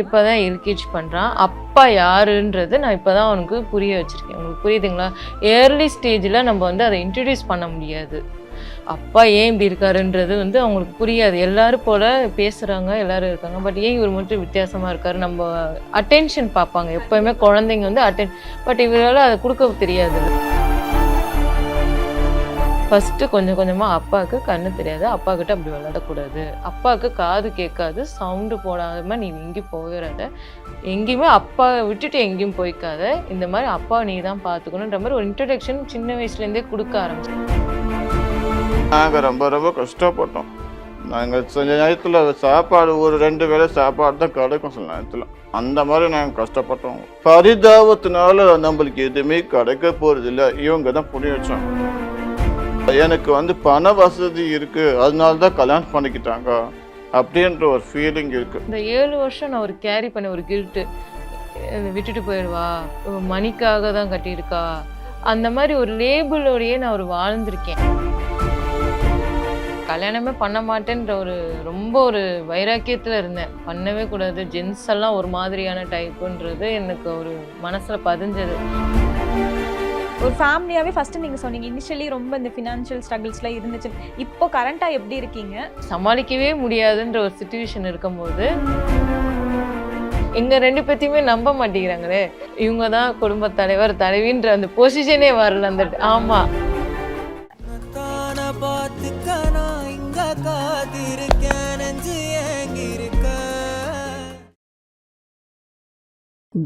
இப்போதான் எல்கேஜி பண்ணுறான். அப்பா யாருன்றது நான் இப்போ தான் அவனுக்கு புரிய வச்சுருக்கேன். உங்களுக்கு புரியுதுங்களா? ஏர்லி ஸ்டேஜில் நம்ம வந்து அதை இன்ட்ரடியூஸ் பண்ண முடியாது. அப்பா ஏன் இப்படி இருக்காருன்றது வந்து அவங்களுக்கு புரியாது. எல்லாரும் போல் பேசுகிறாங்க, எல்லோரும் இருக்காங்க. பட் ஏன் இவர் மட்டும் வித்தியாசமாக இருக்காரு? நம்ம அட்டென்ஷன் பார்ப்பாங்க. எப்போயுமே குழந்தைங்க வந்து பட் இவரால் அதை கொடுக்க தெரியாது. ஃபஸ்ட்டு கொஞ்சம் கொஞ்சமாக அப்பாவுக்கு கண்ணு தெரியாது, அப்பாக்கிட்ட அப்படி விளையாடக்கூடாது, அப்பாவுக்கு காது கேட்காது, சவுண்டு போடாமல் நீ எங்கேயும் போயிடாத, எங்கேயுமே அப்பாவை விட்டுட்டு எங்கேயும் போய்க்காத, இந்த மாதிரி அப்பாவை நீ தான் பார்த்துக்கணுன்ற மாதிரி ஒரு இன்ட்ரடக்ஷன் சின்ன வயசுலேருந்தே கொடுக்க ஆரம்பிச்சோம். நாங்கள் ரொம்ப ரொம்ப கஷ்டப்பட்டோம். நாங்கள் சில நேரத்தில் சாப்பாடு ஒரு 2 வேளை சாப்பாடு தான் கிடைக்கும் சில நேரத்தில். அந்த மாதிரி நாங்கள் கஷ்டப்பட்டோம். பரிதாபத்தினால நம்மளுக்கு எதுவுமே கிடைக்க போகிறதில்ல. இவங்க தான் புரிய வச்சோம். எனக்கு வந்து பண வசதி இருக்கு, அதனால தான் கல்யாணம் பண்ணிக்கிட்டாங்க அப்படின்ற ஒரு ஃபீலிங் இருக்கு. இந்த 7 வருஷம் நான் ஒரு கேரி பண்ண ஒரு கில்ட்டு, விட்டுட்டு போயிடுவா, மணிக்காக தான் கட்டியிருக்கா, அந்த மாதிரி ஒரு லேபிளோடையே நான் ஒரு வாழ்ந்திருக்கேன். கல்யாணமே பண்ண மாட்டேன்ற ரொம்ப ஒரு வைராக்கியத்தில் இருந்தேன். பண்ணவே கூடாது, ஜென்ஸ் எல்லாம் ஒரு மாதிரியான டைப்புன்றது எனக்கு ஒரு மனசில் பதிஞ்சது. ஒரு ஃபேமிலியாகவே ஃபஸ்ட்டு நீங்கள் சொன்னீங்க இனிஷியலி ரொம்ப இந்த ஃபினான்ஷியல் ஸ்ட்ரகிள்ஸ்லாம் இருந்துச்சு. இப்போ கரண்ட்டாக எப்படி இருக்கீங்க? சமாளிக்கவே முடியாதுன்ற ஒரு சிச்சுவேஷன் இருக்கும்போது எங்கள் 2 பேத்தையுமே நம்ப மாட்டேங்கிறாங்களே. இவங்க தான் குடும்ப தலைவர் தலைவின்ற அந்த பொசிஷனே வரல. அந்த ஆமாம்,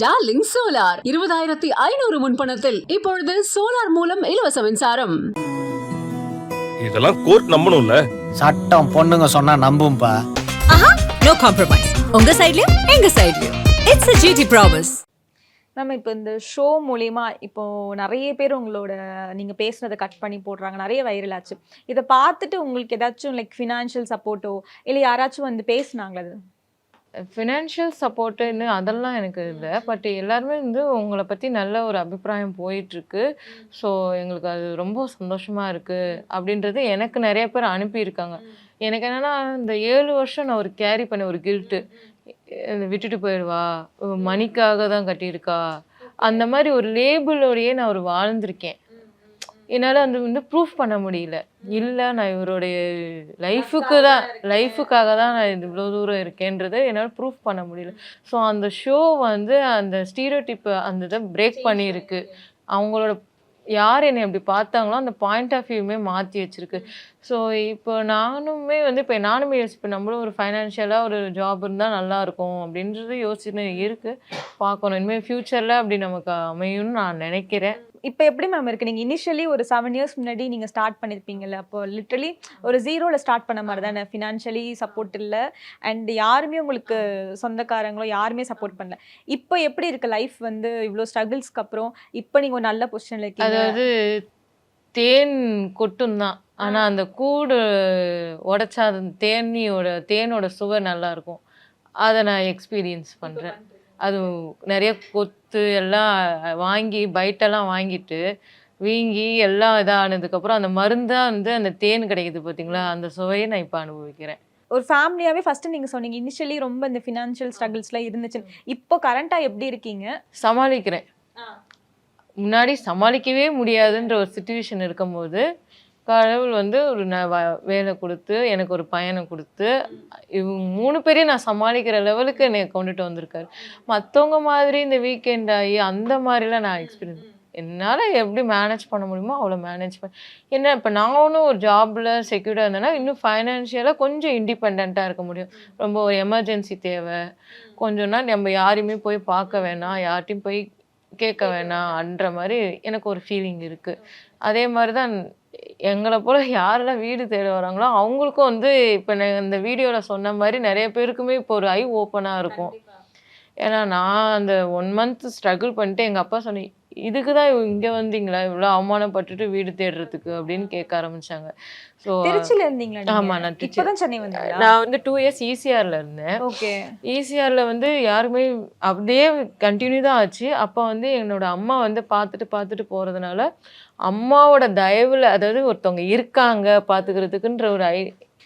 டார்லிங் சோலார் 20,500 முன்பணத்தில் இப்பொழுது சோலார் மூலம் இலவச மின்சாரம். இதெல்லாம் கோர்ட் நம்பணும்ல. சட்டம் பொண்ணுங்க சொன்னா நம்பும்பா. No compromise. உங்க சைடுலயும் எங்க சைடுலயும். It's a GT promise. நம்ம இப்போ இந்த ஷோ மூலிமா இப்போ நிறைய பேர் உங்களோட நீங்கள் பேசுனதை கட் பண்ணி போடுறாங்க, நிறைய வைரல் ஆச்சு. இதை பார்த்துட்டு உங்களுக்கு ஏதாச்சும் லைக் ஃபினான்ஷியல் சப்போர்ட்டோ இல்லை யாராச்சும் வந்து பேசுனாங்களா? அது ஃபினான்ஷியல் சப்போர்ட்டுன்னு அதெல்லாம் எனக்கு இல்லை. பட் எல்லாருமே வந்து உங்களை பற்றி நல்ல ஒரு அபிப்பிராயம் போயிட்டுருக்கு. ஸோ எங்களுக்கு அது ரொம்ப சந்தோஷமாக இருக்குது அப்படின்றது எனக்கு நிறைய பேர் அனுப்பியிருக்காங்க. எனக்கு என்னென்னா இந்த 7 வருஷம் நான் ஒரு கேரி பண்ண ஒரு கில்ட்டு, விட்டுட்டு போயிடுவா, மணிக்காக தான் கட்டியிருக்கா, அந்த மாதிரி ஒரு லேபிளோடையே நான் ஒரு வாழ்ந்திருக்கேன். என்னால் அது வந்து ப்ரூஃப் பண்ண முடியல. இல்லை, நான் இவருடைய லைஃபுக்காக தான் நான் இவ்வளோ தூரம் இருக்கேன்றதை என்னால் ப்ரூஃப் பண்ண முடியல. ஸோ அந்த ஷோ வந்து அந்த ஸ்டீரியோடைப்பை அந்த இதை பிரேக் பண்ணியிருக்கு. அவங்களோட யார் என்னை அப்படி பார்த்தாங்களோ அந்த பாயிண்ட் ஆஃப் வியூமே மாற்றி வச்சுருக்கு. ஸோ இப்போ நானுமே யோசிப்பேன், நம்மளும் ஒரு ஃபைனான்ஷியலாக ஒரு ஜாப் இருந்தால் நல்லாயிருக்கும் அப்படின்றது யோசனை இருக்குது. பார்க்கணும் இனிமேல் ஃப்யூச்சரில் அப்படி நமக்கு அமையும்னு நான் நினைக்கிறேன். இப்போ எப்படி மேம் இருக்குது? நீங்கள் இனிஷியலி ஒரு 7 இயர்ஸ் முன்னாடி நீங்கள் ஸ்டார்ட் பண்ணியிருப்பீங்கல்ல, அப்போ லிட்ரலி ஒரு 0ல் ஸ்டார்ட் பண்ண மாதிரி தானே. ஃபினான்ஷியலி சப்போர்ட் இல்லை, அண்ட் யாருமே உங்களுக்கு சொந்தக்காரங்களோ யாருமே சப்போர்ட் பண்ணல. இப்போ எப்படி இருக்குது லைஃப்? வந்து இவ்வளோ ஸ்ட்ரகிள்ஸ்க்கு அப்புறம் இப்போ நீங்கள் ஒரு நல்ல பொசிஷனில் இருக்கீங்க. அதாவது தேன் கொட்டும் தான், ஆனால் அந்த கூடு உடைச்சா அது தேனோட சுவை நல்லாயிருக்கும். அதை நான் எக்ஸ்பீரியன்ஸ் பண்ணுறேன். அது நிறைய கொத்து எல்லாம் வாங்கி பைட்டெல்லாம் வாங்கிட்டு வீங்கி எல்லாம் இதானதுக்கப்புறம் அந்த மருந்தாக வந்து அந்த தேன் கிடைக்குது பார்த்தீங்களா, அந்த சுவையை நான் இப்போ அனுபவிக்கிறேன். ஒரு ஃபேமிலியாகவே ஃபஸ்ட்டு நீங்கள் சொன்னீங்க இனிஷியலி ரொம்ப இந்த ஃபினான்ஷியல் ஸ்ட்ரகிள்ஸ்லாம் இருந்துச்சு. இப்போ கரண்ட்டாக எப்படி இருக்கீங்க? சமாளிக்கிறேன். முன்னாடி சமாளிக்கவே முடியாதுன்ற ஒரு சிச்சுவேஷன் இருக்கும்போது கடவுள் வந்து ஒரு வேலை கொடுத்து எனக்கு ஒரு பையனை கொடுத்து இவங்க 3 பேரையும் நான் சமாளிக்கிற லெவலுக்கு என்னை கொண்டுட்டு வந்திருக்காரு. மற்றவங்க மாதிரி இந்த வீக்கெண்ட் ஆகி அந்த மாதிரிலாம் நான் எக்ஸ்பீரியன்ஸ் என்னால் எப்படி மேனேஜ் பண்ண முடியுமோ அவ்வளோ மேனேஜ் என்ன இப்போ நான் ஒன்றும் ஒரு ஜாபில் செக்யூர்டாக இருந்தேன்னா இன்னும் ஃபைனான்ஷியலாக கொஞ்சம் இண்டிபெண்ட்டாக இருக்க முடியும். ரொம்ப ஒரு எமர்ஜென்சி தேவை, கொஞ்சம்னா நம்ம யாரையுமே போய் பார்க்க வேணாம், யார்ட்டையும் போய் கேட்க வேணாம்ன்ற மாதிரி எனக்கு ஒரு ஃபீலிங் இருக்குது. அதே மாதிரி தான் எங்களை போல் யாரெல்லாம் வீடு தேட வராங்களோ அவங்களுக்கும் வந்து இப்போ நான் இந்த வீடியோவில் சொன்ன மாதிரி நிறைய பேருக்குமே இப்போ ஒரு ஐ ஓப்பனாக இருக்கும். ஏன்னா நான் அந்த 1 மந்த் ஸ்ட்ரகிள் பண்ணிட்டு எங்கள் அப்பா சொன்னேன், இதுக்கு தான் இங்கே வந்தீங்களா இவ்வளோ அவமானப்பட்டுட்டு வீடு தேடுறதுக்கு அப்படின்னு கேட்க ஆரம்பிச்சாங்க. ஸோ திருச்சியில் இருந்தீங்களா? ஆமாம், நான் திருச்சி. சென்னை வந்தீங்களா? நான் வந்து 2 இயர்ஸ் ஈசிஆரில் இருந்தேன். ஓகே. ஈசிஆரில் வந்து யாருமே அப்படியே கண்டினியூ தான் ஆச்சு. அப்போ வந்து என்னோட அம்மா வந்து பார்த்துட்டு போகிறதுனால அம்மாவோட தயவில், அதாவது ஒருத்தவங்க இருக்காங்க பார்த்துக்கிறதுக்குன்ற ஒரு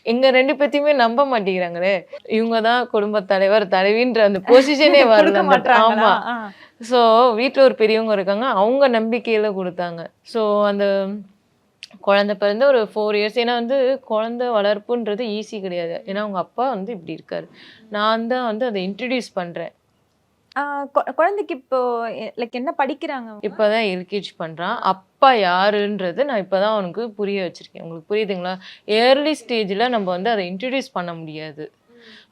எங்க 2 பேத்தையுமே நம்ப மாட்டேங்கிறாங்களே. இவங்க தான் குடும்பத் தலைவர், தலைவின்ற அந்த பொசிஷனே வரல. கொடுக்க ஆமா. மாட்டாங்களா? ஸோ வீட்ல ஒரு பெரியவங்க இருக்காங்க. அவங்க நம்பிக்கையில குடுத்தாங்க. ஸோ அந்த குழந்தை பிறந்து ஒரு 4 இயர்ஸ். ஏன்னா வந்து குழந்தை வளர்ப்புன்றது ஈஸி கிடையாது. ஏன்னா அவங்க அப்பா வந்து இப்படி இருக்காரு. நான் தான் வந்து அதை இன்ட்ரடியூஸ் பண்றேன். குழந்தைக்கு இப்போ லைக் என்ன படிக்கிறாங்க அவங்க? இப்பதான் எல்கேஜி பண்றான். அப்பா யாருன்றது நான் இப்பதான் அவனுக்கு புரிய வச்சிருக்கேன். உங்களுக்கு புரியுதுங்களா? ஏர்லி ஸ்டேஜ்ல நம்ம வந்து அதை இன்ட்ரடியூஸ் பண்ண முடியாது.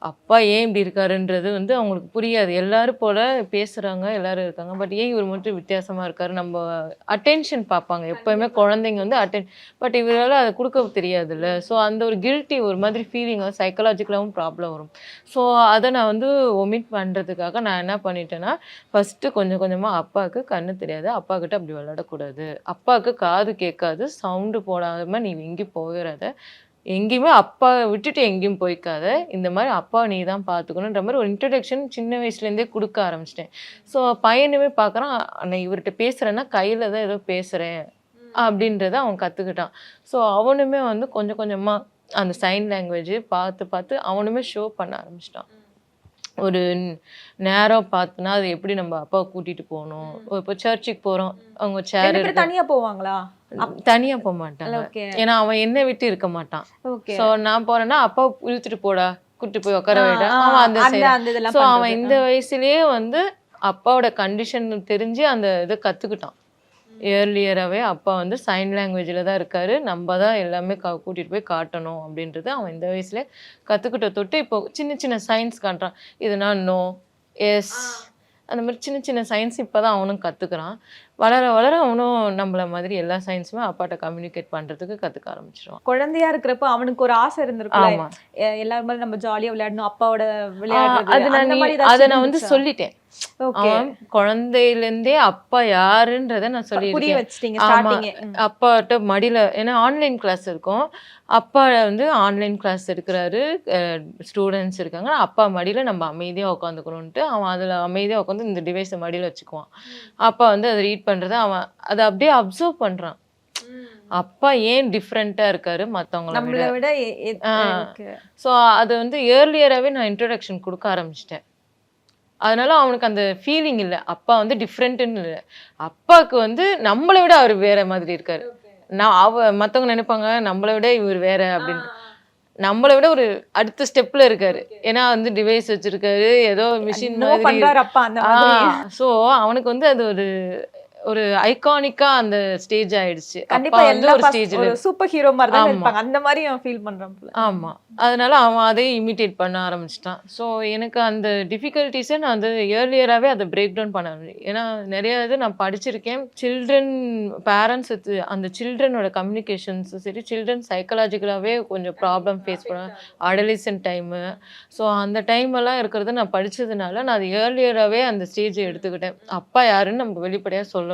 அப்பா ஏன் இப்படி இருக்காருன்றது வந்து அவங்களுக்கு புரியாது. எல்லாரும் போல பேசுறாங்க, எல்லாரும் இருக்காங்க. பட் ஏன் இவர் மட்டும் வித்தியாசமா இருக்காரு? நம்ம அட்டென்ஷன் பார்ப்பாங்க. எப்பவுமே குழந்தைங்க வந்து பட் இவரால அதை கொடுக்க தெரியாதுல்ல. ஸோ அந்த ஒரு கில்ட்டி ஒரு மாதிரி ஃபீலிங் சைக்கலாஜிக்கலாகவும் ப்ராப்ளம் வரும். ஸோ அதை நான் வந்து ஒமிட் பண்ணுறதுக்காக நான் என்ன பண்ணிட்டேன்னா, ஃபஸ்ட்டு கொஞ்சம் கொஞ்சமாக அப்பாவுக்கு கண்ணு தெரியாது, அப்பா கிட்ட அப்படி விளையாடக்கூடாது, அப்பாவுக்கு காது கேட்காது, சவுண்டு போடாமல் நீ எங்கேயும் போயிடாத, எங்கேயுமே அப்பா விட்டுட்டு எங்கேயும் போய்க்காத, இந்த மாதிரி அப்பா நீ தான் பார்த்துக்கணுன்ற மாதிரி ஒரு இன்ட்ரடக்ஷன் சின்ன வயசுலேருந்தே கொடுக்க ஆரம்பிச்சிட்டேன். ஸோ பையனுமே பார்க்குறான், நான் இவர்கிட்ட பேசுகிறேன்னா கையில் தான் ஏதோ பேசுகிறேன் அப்படின்றத அவன் கற்றுக்கிட்டான். ஸோ அவனுமே வந்து கொஞ்சம் கொஞ்சமாக அந்த சைன் லாங்குவேஜ் பார்த்து பார்த்து அவனுமே ஷோ பண்ண ஆரம்பிச்சிட்டான். ஒரு நேரம் பார்த்துனா அது எப்படி நம்ம அப்பாவை கூட்டிட்டு போகணும். இப்போ சர்ச்சுக்கு போகிறோம், அவங்க சேர் இருக்கு, தனியா போவாங்களா? தனியா போக மாட்டாங்க. ஓகே ஏன்னா அவன் என்னை விட்டு இருக்க மாட்டான். ஓகே. ஸோ நான் போறேன்னா அப்பா இழுத்துட்டு போடா, கூட்டிட்டு போய் உட்கார விட, அவன் அந்த அந்த இதெல்லாம் ஸோ அவன் பண்றது. இந்த வயசுலயே வந்து அப்பாவோட கண்டிஷன் தெரிஞ்சு அந்த இதை கத்துக்கிட்டான். ஏர்லியராகவே அப்பா வந்து சைன் லாங்குவேஜில் தான் இருக்காரு, நம்ம தான் எல்லாமே கூட்டிகிட்டு போய் காட்டணும் அப்படின்றது அவன் இந்த வயசுல கற்றுக்கிட்ட தொட்டு இப்போ சின்ன சின்ன சயின்ஸ் காட்டுறான். இதுனா நோ, எஸ், அந்த மாதிரி சின்ன சின்ன சயின்ஸ் இப்போ தான் அவனும் கற்றுக்குறான். வளர வளர அவனும் நம்மள மாதிரி எல்லா சயின்ஸுமே அப்பாட்ட கம்யூனிகேட் பண்ணுறதுக்கு கற்றுக்க ஆரம்பிச்சிருவான். குழந்தையா இருக்கிறப்ப அவனுக்கு ஒரு ஆசை இருந்திருக்குல்ல, ஆமாம், எல்லாரும் மாதிரி நம்ம ஜாலியா விளையாடணும், அப்பாவோட அது விளையாடுறது, நான் அந்த மாதிரி ஏதாச்சும் அதை நான் வந்து இருந்துச்சா? சொல்லிட்டேன். ஓகே. அவன் குழந்தையிலேருந்தே அப்பா யாருன்றதை நான் புரிய சொல்லியிருக்கேன். வச்சிட்டீங்க ஆமா, ஸ்டார்டிங்கே. அப்பாட்ட மடியில, ஏன்னா ஆன்லைன் கிளாஸ் இருக்கும், அப்பா வந்து ஆன்லைன் கிளாஸ் எடுக்கிறாரு, ஸ்டூடெண்ட்ஸ் இருக்காங்க, அப்பா மடியில நம்ம அமைதியா உட்காந்துக்கணும்ட்டு அவன் அதுல அமைதியா உட்காந்து இந்த டிவைஸை மடியில வச்சுக்குவான். அப்பா வந்து அதை ரீட் பண்றதை அவன் அதை அப்படியே அப்சர்வ் பண்றான். அப்பா ஏன் டிஃப்ரெண்டா இருக்காரு மத்தவங்கள விட. நம்மள விட ஓகே. ஸோ அது வந்து ஏர்லியராகவே நான் இன்ட்ரடக்ஷன் கொடுக்க ஆரம்பிச்சிட்டேன். அதனால அவனுக்கு அந்த ஃபீலிங் இல்லை, அப்பா வந்து டிஃப்ரெண்ட்டுன்னு இல்லை. அப்பாவுக்கு வந்து நம்மளை விட அவர் வேற மாதிரி இருக்காரு. மற்றவங்க நினைப்பாங்க நம்மளை விட இவர் வேற அப்படின்னு. நம்மளை விட ஒரு அடுத்த ஸ்டெப்ல இருக்காரு. ஏன்னா வந்து டிவைஸ் வச்சிருக்காரு, ஏதோ மிஷின் என்னமோ மாதிரி. பண்றாரு அப்பா அந்த மாதிரி. ஸோ அவனுக்கு வந்து அது ஒரு ஒரு ஐகானிக்கா அந்த ஸ்டேஜ் ஆயிடுச்சு. கண்டிப்பா அப்பா வந்து எல்லா ஒரு ஸ்டேஜ்ல ஒரு சூப்பர் ஹீரோ மாதிரி தான் ஆமா. இருப்பாங்க. அந்த மாதிரி அவன் ஃபீல் பண்றான் போல. ஆமா. அதனால அவன் அதே இமிட்டேட் பண்ண ஆரம்பிச்சிட்டான். ஸோ எனக்கு அந்த டிஃபிகல்ட்டிஸை நான் வந்து ஏர்லியராகவே அதை பிரேக் டவுன் பண்ண முடியும். ஏன்னா நிறைய இது நான் படிச்சிருக்கேன். சில்ட்ரன் பேரண்ட்ஸ் அந்த சில்ட்ரனோட கம்யூனிகேஷன்ஸும் சரி, சில்ட்ரன் சைக்கலாஜிக்கலாகவே கொஞ்சம் ப்ராப்ளம் ஃபேஸ் பண்ணுவேன். அடலிசன்ட் டைமு. ஸோ அந்த டைம் எல்லாம் இருக்கிறத நான் படித்ததுனால நான் அது ஏர்லியராகவே அந்த ஸ்டேஜை எடுத்துக்கிட்டேன். அப்பா யாருன்னு நம்ம வெளிப்படையாக சொல்லணும்.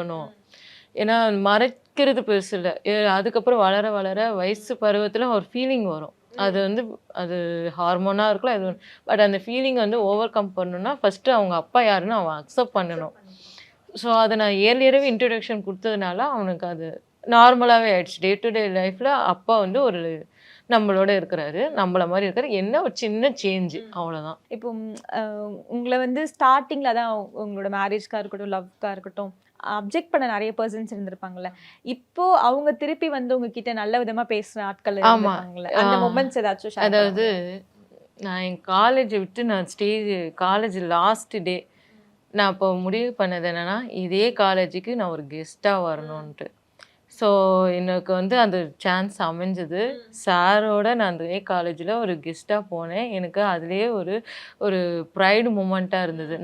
ஏன்னா மறைக்கிறது பெருசு இல்லை. அதுக்கப்புறம் வளர வளர வயசு பருவத்தில் ஒரு ஃபீலிங் வரும். அது வந்து அது ஹார்மோனாக இருக்கலாம் எது. பட் அந்த ஃபீலிங் வந்து ஓவர் கம் பண்ணணும்னா ஃபஸ்ட்டு அவங்க அப்பா யாருன்னு அவன் அக்செப்ட் பண்ணணும். ஸோ அதை நான் ஏர்லியராகவே இன்ட்ரடக்ஷன் கொடுத்ததுனால அவனுக்கு அது நார்மலாகவே ஆயிடுச்சு. டே டு டே லைஃப்பில் அப்பா வந்து ஒரு நம்மளோட இருக்கிறாரு, நம்மள மாதிரி இருக்காரு, என்ன ஒரு சின்ன சேஞ்சு, அவ்வளோதான். இப்போ உங்களை வந்து ஸ்டார்டிங்ல தான் உங்களோட மேரேஜ்க்காக இருக்கட்டும், லவ்க்காக இருக்கட்டும், அப்ஜெக்ட் பண்ண நிறைய பர்சன்ஸ் இருந்திருப்பாங்கல்ல. இப்போ அவங்க திருப்பி வந்து உங்ககிட்ட நல்ல விதமா பேசுற ஆட்கள் இருந்திருப்பாங்கல்ல. அந்த மொமெண்ட்ஸ் ஏதாச்சும் share அதாவது நான் என் காலேஜை விட்டு நான் காலேஜ் லாஸ்ட் டே நான் இப்போ முடிவு பண்ணது என்னன்னா, இதே காலேஜுக்கு நான் ஒரு கெஸ்ட்டாக வரணுன்ட்டு. ஸோ எனக்கு வந்து அந்த சான்ஸ் அமைஞ்சது. சாரோட நான் அதே காலேஜில் ஒரு கெஸ்ட்டாக போனேன். எனக்கு அதுலேயே ஒரு ப்ரைடு மூமெண்ட்டாக இருந்தது.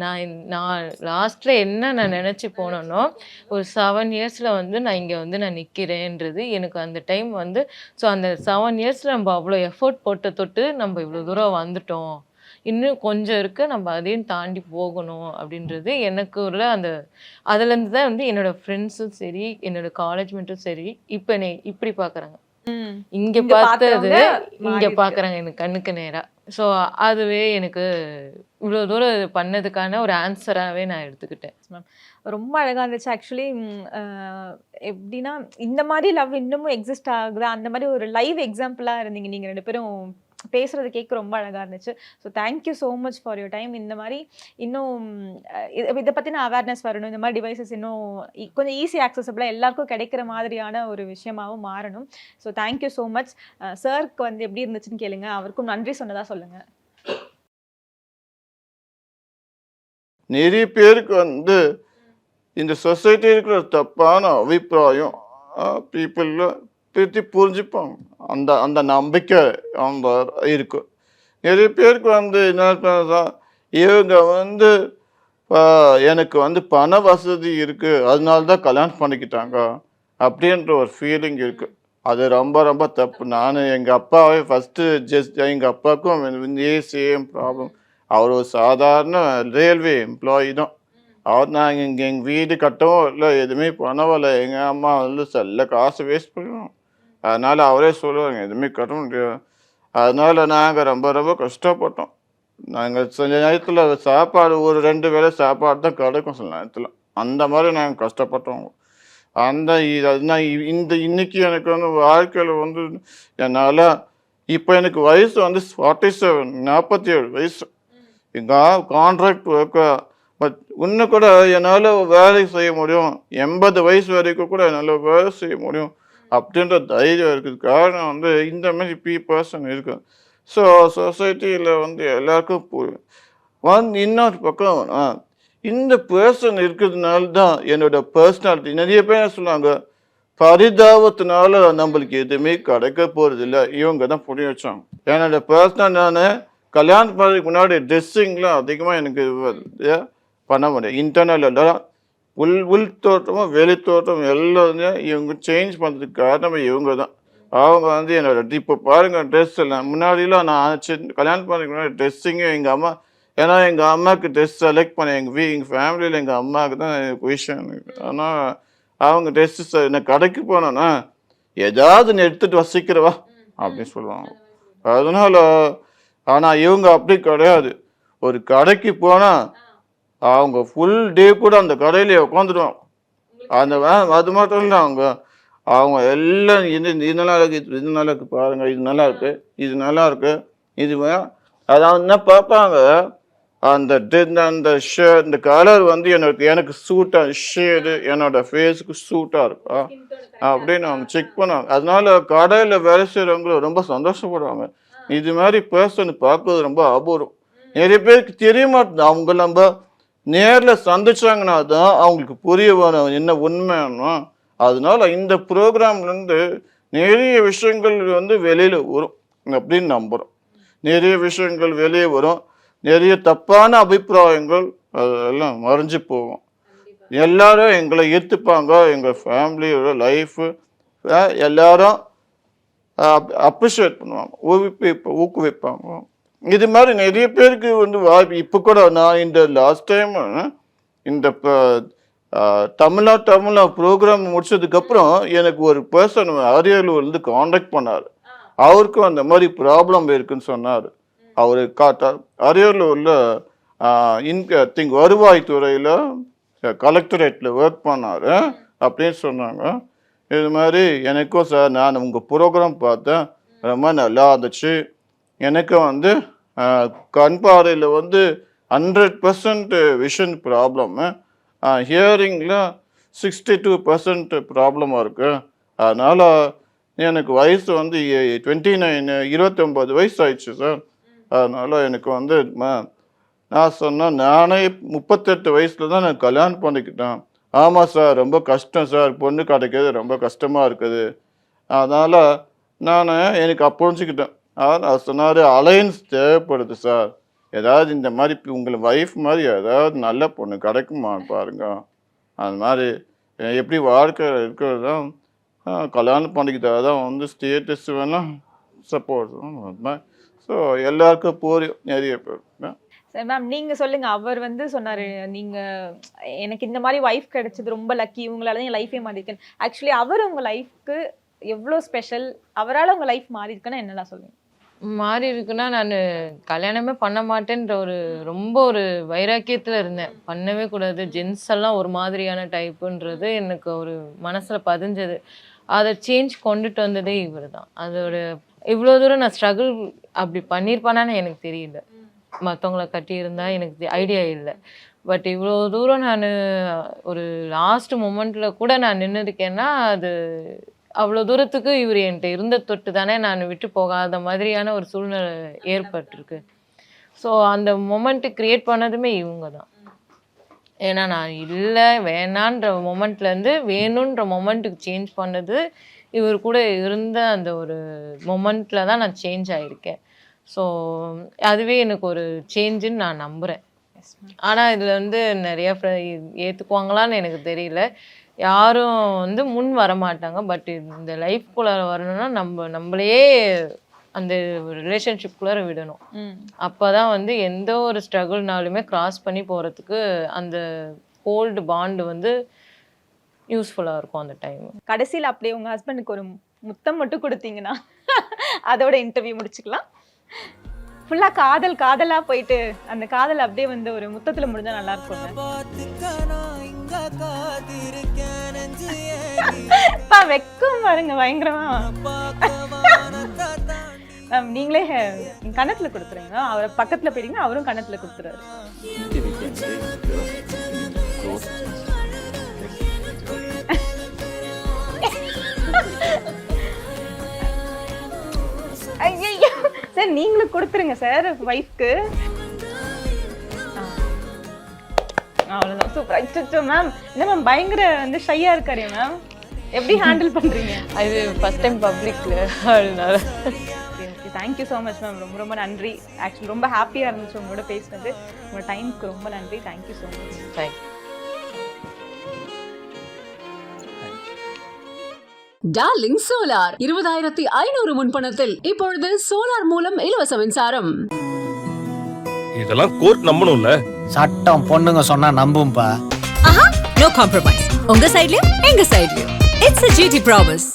நான் லாஸ்ட்டில் என்ன நான் நினச்சி போனேனோ, ஒரு 7 இயர்ஸில் வந்து நான் இங்கே வந்து நான் நிற்கிறேன்றது எனக்கு அந்த டைம் வந்து. ஸோ அந்த 7 இயர்ஸில் நம்ம அவ்வளோ எஃபோர்ட் போட்ட தொட்டு நம்ம இவ்வளோ தூரம் வந்துட்டோம், இன்னும் கொஞ்சம் இருக்குது, நம்ம அதையும் தாண்டி போகணும் அப்படின்றது எனக்கு உள்ள அந்த அதுலேருந்து தான் வந்து என்னோடய ஃப்ரெண்ட்ஸும் சரி, என்னோடய காலேஜ் மேட்டும் சரி இப்போ என்னை இப்படி பார்க்குறாங்க. இங்க இங்க பார்த்தது பார்த்தவங்க இங்க மாறி இருக்கு. பாக்குறாங்க எனக்கு கண்ணுக்கு நேரா. ஸோ அதுவே எனக்கு இவ்வளோ தூரம் இது பண்ணதுக்கான ஒரு ஆன்சராகவே நான் எடுத்துக்கிட்டேன். மேம் ரொம்ப அழகா இருந்துச்சு ஆக்சுவலி. எப்படின்னா இந்த மாதிரி லவ் இன்னமும் எக்ஸிஸ்ட் ஆகுதா அந்த மாதிரி ஒரு லைவ் எக்ஸாம்பிளா இருந்தீங்க நீங்க 2 பேரும். பேசுறது கேட்க ரொம்ப அழகா இருந்துச்சு. So thank you so much for your time. இந்த மாதிரி இன்னும் இதை பத்தின அவேர்னஸ் வரணும். இந்த மாதிரி டிவைசஸ் இன்னும் கொஞ்சம் ஈஸி ஆக்சசபிளா எல்லாருக்கும் கிடைக்கிற மாதிரியான ஒரு விஷயமாவும் மாறணும். So thank you so much. சாருக்கு வந்து எப்படி இருந்துச்சுன்னு கேளுங்க. அவருக்கும் நன்றி சொன்னதா சொல்லுங்க. நிறைய பேருக்கு வந்து இந்த சொசைட்டி இருக்கிற தப்பான அபிப்பிராயம் பீப்புளில் திருத்தி புரிஞ்சுப்பாங்க. அந்த அந்த நம்பிக்கை அவங்க இருக்கு. நிறைய பேருக்கு வந்து என்ன இவங்க வந்து எனக்கு வந்து பண வசதி இருக்கு அதனால தான் கல்யாணம் பண்ணிக்கிட்டாங்க அப்படின்ற ஒரு ஃபீலிங் இருக்கு. அது ரொம்ப ரொம்ப தப்பு. நான் எங்கள் அப்பாவே ஃபஸ்ட்டு எங்கள் அப்பாவுக்கும் இதே சேம் ப்ராப்ளம். அவர் ஒரு சாதாரண ரயில்வே எம்ப்ளாயி தான். அவர் நாங்கள் இங்கே எங்கள் வீடு கட்டவும் இல்லை, எதுவுமே பண்ணவில்லை. எங்கள் அம்மா வந்து செல்ல காசு வேஸ்ட் பண்ணுவோம். அதனால் அவரே சொல்லுவாங்க எதுவுமே கட்ட முடியாது. அதனால் நாங்கள் ரொம்ப ரொம்ப கஷ்டப்பட்டோம். நாங்கள் சில நேரத்தில் சாப்பாடு ஒரு 2 வேளை சாப்பாடு தான் கிடைக்கும் சில நேரத்தில். அந்த மாதிரி நாங்கள் கஷ்டப்பட்டோம். அந்த அதுதான் இன்னைக்கு எனக்கு வந்து வாழ்க்கையில் வந்து என்னால் இப்போ எனக்கு வயசு வந்து 47 47 வயசு. எங்கள் கான்ட்ராக்ட் ஒர்க்காக பட் இன்னும் கூட என்னால் வேலை செய்ய முடியும். 80 வயசு வரைக்கும் கூட என்னால் வேலை செய்ய முடியும் அப்படின்ற தைரியம் இருக்குது. காரணம் வந்து இந்த மாதிரி பர்சன் இருக்கு. ஸோ சொசைட்டியில் வந்து எல்லாருக்கும் இன்னொரு பக்கம் இந்த பர்சன் இருக்கிறதுனால தான் என்னோட பர்சனாலிட்டி. நிறைய பேர் சொல்லுவாங்க பரிதாபத்தினால நம்மளுக்கு எதுவுமே கிடைக்க போகிறது இல்லை, இவங்க தான் புரிய வச்சாங்க. என்னோட பர்சனல் நான் கல்யாணம் பண்ணுறதுக்கு முன்னாடி ட்ரெஸ்ஸிங்லாம் அதிகமாக எனக்கு பண்ண முடியும். இன்டர்னல் எல்லாம் உள் தோற்றமும் வெளி தோற்றமும் எல்லாமே இவங்க சேஞ்ச் பண்ணுறதுக்கு காரணம் இவங்க தான். அவங்க வந்து என்னோட இப்போ பாருங்கள் ட்ரெஸ் எல்லாம் முன்னாடிலாம் நான் கல்யாணம் பண்ணுறதுக்கு முன்னாடி ட்ரெஸ்ஸிங்கே எங்கள் அம்மா, ஏன்னா எங்கள் அம்மாவுக்கு ட்ரெஸ் செலக்ட் பண்ணேன். எங்கள் ஃபேமிலியில் எங்கள் அம்மாவுக்கு தான் பொசிஷன். ஆனால் அவங்க ட்ரெஸ்ஸு நான் கடைக்கு போனேன்னா ஏதாவது நீ எடுத்துகிட்டு வசிக்கிறவா அப்படின்னு சொல்லுவாங்க. அதனால் ஆனால் இவங்க அப்படி கிடையாது. ஒரு கடைக்கு போனால் அவங்க ஃபுல் டே கூட அந்த கடையிலே உட்காந்துடுவாங்க. அந்த அது மட்டும் இல்லை, அவங்க எல்லாம் இது நல்லா இருக்குது, இது நல்லா இருக்குது, பாருங்கள் இது நல்லா இருக்குது, இது நல்லா இருக்குது, இது அதாவது என்ன பார்ப்பாங்க அந்த அந்த ஷேட் இந்த கலர் வந்து எனக்கு சூட்டாக ஷேடு என்னோட ஃபேஸுக்கு சூட்டாக இருக்கா அப்படின்னு அவங்க செக் பண்ணுவாங்க. அதனால கடையில் வேலை செய்கிறவங்க ரொம்ப சந்தோஷப்படுவாங்க. இது மாதிரி பர்சன் பார்க்கறது ரொம்ப அபூர்வம். நிறைய பேருக்கு தெரிய மாட்டேது. அவங்க நம்ம நேரில் சந்திச்சாங்கன்னா தான் அவங்களுக்கு புரிய வரும் என்ன உண்மைன்னு. அதனால இந்த ப்ரோக்ராம்லேருந்து நிறைய விஷயங்கள் வந்து வெளியில் வரும் அப்படின்னு நம்புகிறோம். நிறைய விஷயங்கள் வெளியே வரும். நிறைய தப்பான அபிப்பிராயங்கள் அதெல்லாம் மறைஞ்சு போகும். எல்லாரும் எங்களை ஏற்றுப்பாங்க. எங்கள் ஃபேமிலியோட லைஃபு எல்லாரும் அப்ரிஷியேட் பண்ணுவாங்க, ஊக்குவிப்பாங்க. இது மாதிரி நிறைய பேருக்கு வந்து வாய்ப்பு. இப்போ கூட நான் இந்த லாஸ்ட் டைம் இந்த தமிழா ப்ரோக்ராம் முடிச்சதுக்கப்புறம் எனக்கு ஒரு பர்சன் அரியலூர்லேருந்து காண்டாக்ட் பண்ணார். அவருக்கும் அந்த மாதிரி ப்ராப்ளம் இருக்குன்னு சொன்னார். அவர் அரியலூரில் திங்க் வருவாய்த்துறையில் கலெக்டரேட்டில் ஒர்க் பண்ணார் அப்படின்னு சொன்னாங்க. இது மாதிரி எனக்கும் சார் நான் உங்கள் ப்ரோக்ராம் பார்த்தேன், ரொம்ப நல்லா இருந்துச்சு. எனக்கு வந்து கண் பார்வையில் வந்து 100% விஷன் ப்ராப்ளமு, ஹியரிங்கில் 62% ப்ராப்ளமாக இருக்குது. அதனால் எனக்கு வயசு வந்து 29 வயசு ஆயிடுச்சு சார். அதனால் எனக்கு வந்து நான் சொன்னேன், நானே 38 வயசில் தான் நான் கல்யாணம் பண்ணிக்கிட்டேன். ஆமாம் சார், ரொம்ப கஷ்டம் சார், பொண்ணு கிடைக்கிறது ரொம்ப கஷ்டமாக இருக்குது. அதனால் எனக்கு புரிஞ்சுக்கிட்டேன். நான் சொன்னார், அலையன்ஸ் தேவைப்படுது சார், ஏதாவது இந்த மாதிரி உங்களுக்கு ஒய்ஃப் மாதிரி ஏதாவது நல்ல பொண்ணு கிடைக்குமா பாருங்க. அது மாதிரி எப்படி வாழ்க்கை இருக்கிறது தான் கல்யாணம் பண்ணிக்கிட்டா தான் வந்து ஸ்டேட்டஸ் வேணால் சப்போர்ட். ஸோ எல்லாருக்கும் போரியும் நிறைய பேர். சரி மேம், நீங்க சொல்லுங்க. அவர் வந்து சொன்னாரு, நீங்க எனக்கு இந்த மாதிரி வைஃப் கிடைச்சது ரொம்ப லக்கி, உங்களால தான் என் லைஃபே மாறிருக்கேன். ஆக்சுவலி அவர் உங்க லைஃப்க்கு எவ்வளோ ஸ்பெஷல், அவரால் உங்க லைஃப் மாறி இருக்குன்னா என்னலாம் சொல்லுவீங்க? மாறி இருக்குன்னா நான் கல்யாணமே பண்ண மாட்டேன்ற ரொம்ப ஒரு வைராக்கியத்தில் இருந்தேன். பண்ணவே கூடாது, ஜென்ஸ் எல்லாம் ஒரு மாதிரியான டைப்புன்றது எனக்கு ஒரு மனசில் பதிஞ்சது. அதை சேஞ்ச் கொண்டுட்டு வந்ததே இவர் தான். அதோட இவ்வளோ தூரம் நான் ஸ்ட்ரகிள் அப்படி பண்ணியிருப்பானான்னு எனக்கு தெரியல. மற்றவங்கள கட்டியிருந்தா எனக்கு ஐடியா இல்லை. பட் இவ்வளோ தூரம் நான் ஒரு லாஸ்ட் மொமெண்ட்டில் கூட நான் நின்றுருக்கேன்னா அது அவ்வளோ தூரத்துக்கு இவர் என்கிட்ட இருந்த தொட்டு தானே நான் விட்டு போகாத மாதிரியான ஒரு சூழ்நிலை ஏற்பட்டிருக்கு. ஸோ அந்த மொமெண்ட்டு க்ரியேட் பண்ணதுமே இவங்க தான். ஏன்னா நான் இல்லை வேணான்ற மொமெண்ட்லேருந்து வேணுன்ற மொமெண்ட்டுக்கு சேஞ்ச் பண்ணது இவர் கூட இருந்த அந்த ஒரு மொமெண்ட்டில் தான் நான் சேஞ்ச் ஆகியிருக்கேன். ஸோ அதுவே எனக்கு ஒரு சேஞ்சுன்னு நான் நம்புகிறேன். ஆனால் இதில் வந்து நிறைய ஏற்றுக்குவாங்களான்னு எனக்கு தெரியல. யாரும் முன் வர மாட்டாங்க. பட் இந்த லைஃப்குள்ளே வரணும்னா நம்மளையே அந்த ரிலேஷன்ஷிப்குள்ளே விடணும். அப்போ தான் எந்த ஒரு ஸ்ட்ரகிள்னாலுமே கிராஸ் பண்ணி போகிறதுக்கு அந்த ஹோல்டு பாண்டு யூஸ்ஃபுல்லாக இருக்கும் அந்த டைம். கடைசியில் அப்படியே உங்க ஹஸ்பண்டுக்கு ஒரு முத்தம் மட்டும் கொடுத்தீங்கன்னா அதோட இன்டர்வியூ முடிச்சுக்கலாம். ஃபுல்லாக காதலாக போயிட்டு அந்த காதல் அப்படியே ஒரு முத்தத்தில் முடிஞ்சால் நல்லா இருக்கும். வெக்கம் பாருங்க பயங்கரமா. நீங்களே கணத்துல கொடுத்துருங்க, அவரை பக்கத்துல போயிட்டீங்கன்னா அவரும் கணத்துல கொடுத்துறாரு. சார் நீங்களும் கொடுத்துருங்க சார் வைஃப்க்கு. அவ்வளோதான், சூப்பர். அச்சோ மேம், என்ன மேம் பயங்கர ஷையா இருக்காரு மேம், எப்படி ஹேண்டில் பண்றீங்க? அது ஃபர்ஸ்ட் டைம் பப்ளிக்ல, அதனால. தேங்க்யூ ஸோ மச் மேம், ரொம்ப ரொம்ப நன்றி. ஆக்சுவலி ரொம்ப ஹாப்பியாக இருந்துச்சு உங்களோட பேசுனது. உங்களோட டைமுக்கு ரொம்ப நன்றி. Thank you so much. Thank you. Darling solar 20,500 முன்பணத்தில் இப்பொழுது சோலார் மூலம் இலவச மின்சாரம். இதெல்லாம் கோர்ட் நம்பணும்ல. சட்டம் பொண்ணுங்க சொன்னா நம்பும்பா. No compromise. உங்க சைடுலயும் எங்க சைடுலயும். It's a GT promise.